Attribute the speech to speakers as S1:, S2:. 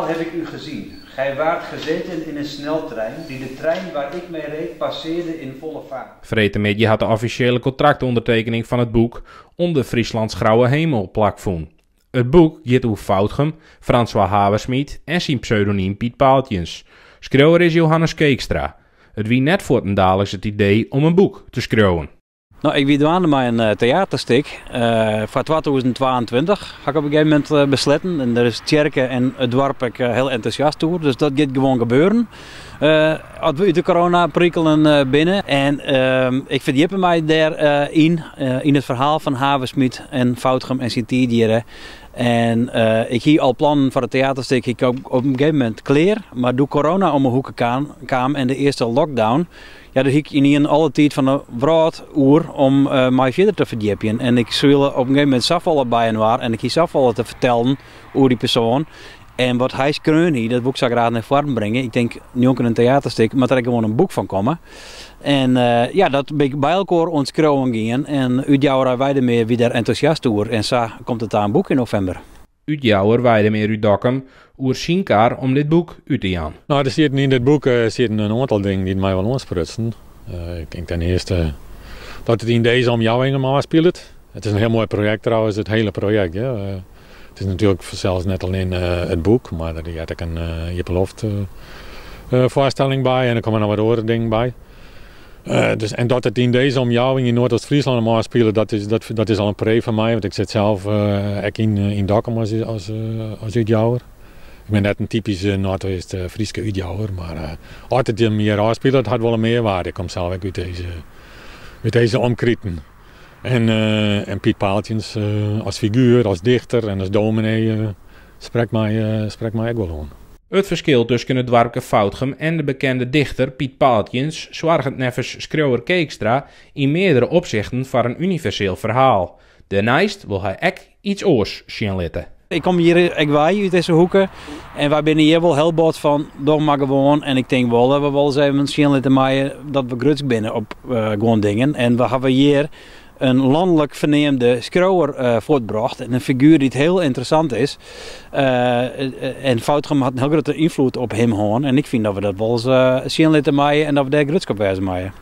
S1: Heb ik u gezien. Gij waart gezeten in een sneltrein die de trein waar ik mee reed passeerde in volle vaart.
S2: Fretemidje had de officiële contractondertekening van het boek onder Frieslands grauwe hemel plakvoen. Het boek gaat over Foutgem, François Haversmiet en zijn pseudoniem Piet Paaltjens. Schreeuwer is Johannes Keekstra. Het wie net voor ten dadelijks het idee om een boek te schreeuwen.
S3: Nou, ik doe met een theaterstuk voor 2022. Ga ik op een gegeven moment besluiten. En er is Tjerke en het dorp heel enthousiast over. Dus dat gaat gewoon gebeuren. Als we uit de coronaprikkelen binnen. En ik verdiep mij daarin in het verhaal van Haversmiet en Foutgem en Sint-Dieren. En ik hier al plannen voor het theaterstuk. Ik op een gegeven moment klaar. Maar door corona om mijn hoeken kwam en de eerste lockdown. Ja, dus ik in alle tijd van een uur om mij verder te verdiepen. En ik zul op een gegeven moment zoveel bij hen waren. En ik kies zoveel te vertellen over die persoon. En wat hij schreeuwt, dat boek zou ik graag naar voren brengen. Ik denk niet ook een theaterstuk, maar dat er gewoon een boek van komen. En ja, dat ben ik bij elkaar ons schreeuwen gingen. En uitjouwer wij ermee weer enthousiast over. En zo komt het aan een boek in november.
S2: Uitjouwer wij ermee uit Dokkum oer Shinkaar om dit boek uit te gaan.
S4: Nou, er zitten in dit boek zitten een aantal dingen die mij wel aansprutsen. Ik denk ten eerste dat het in deze om jou helemaal speelt. Het is een heel mooi project trouwens, het hele project. Ja. Het is natuurlijk zelfs net alleen het boek, maar er had ik een Jippeloft voorstelling bij en er komen nog wat andere dingen bij. En dat het in deze omjouwing in Noordoost-Friesland allemaal spelen, dat is al een pre van mij. Want ik zit zelf in Dokkum als uitjouwer. Ik ben net een typische Noordoost-Frieske uitjouwer. Maar als het meer afspelen, dat had wel een meerwaarde. Ik kom zelf ook uit deze omkrieten. En Piet Paaltjens als figuur, als dichter en als dominee spreekt mij ook wel aan.
S2: Het verschil tussen het dorpje Foutgem en de bekende dichter Piet Paaltjens zorgt nevens schreeuwer Keekstra in meerdere opzichten voor een universeel verhaal. Daarnaast wil hij ook iets oors zien laten.
S3: Ik kom hier uit deze hoeken en wij zijn hier wel heel bot van door maar gewoon. En ik denk wel dat we wel eens even zien laten maaien dat we gruts binnen op gewoon dingen. En we hebben hier een landelijk verneemde schreeuwer voortbracht. En een figuur die het heel interessant is. En Foutgem had een heel grote invloed op hem gewoon. En ik vind dat we dat wel eens zien laten maaien en dat we daar gruts op wijzen maaien.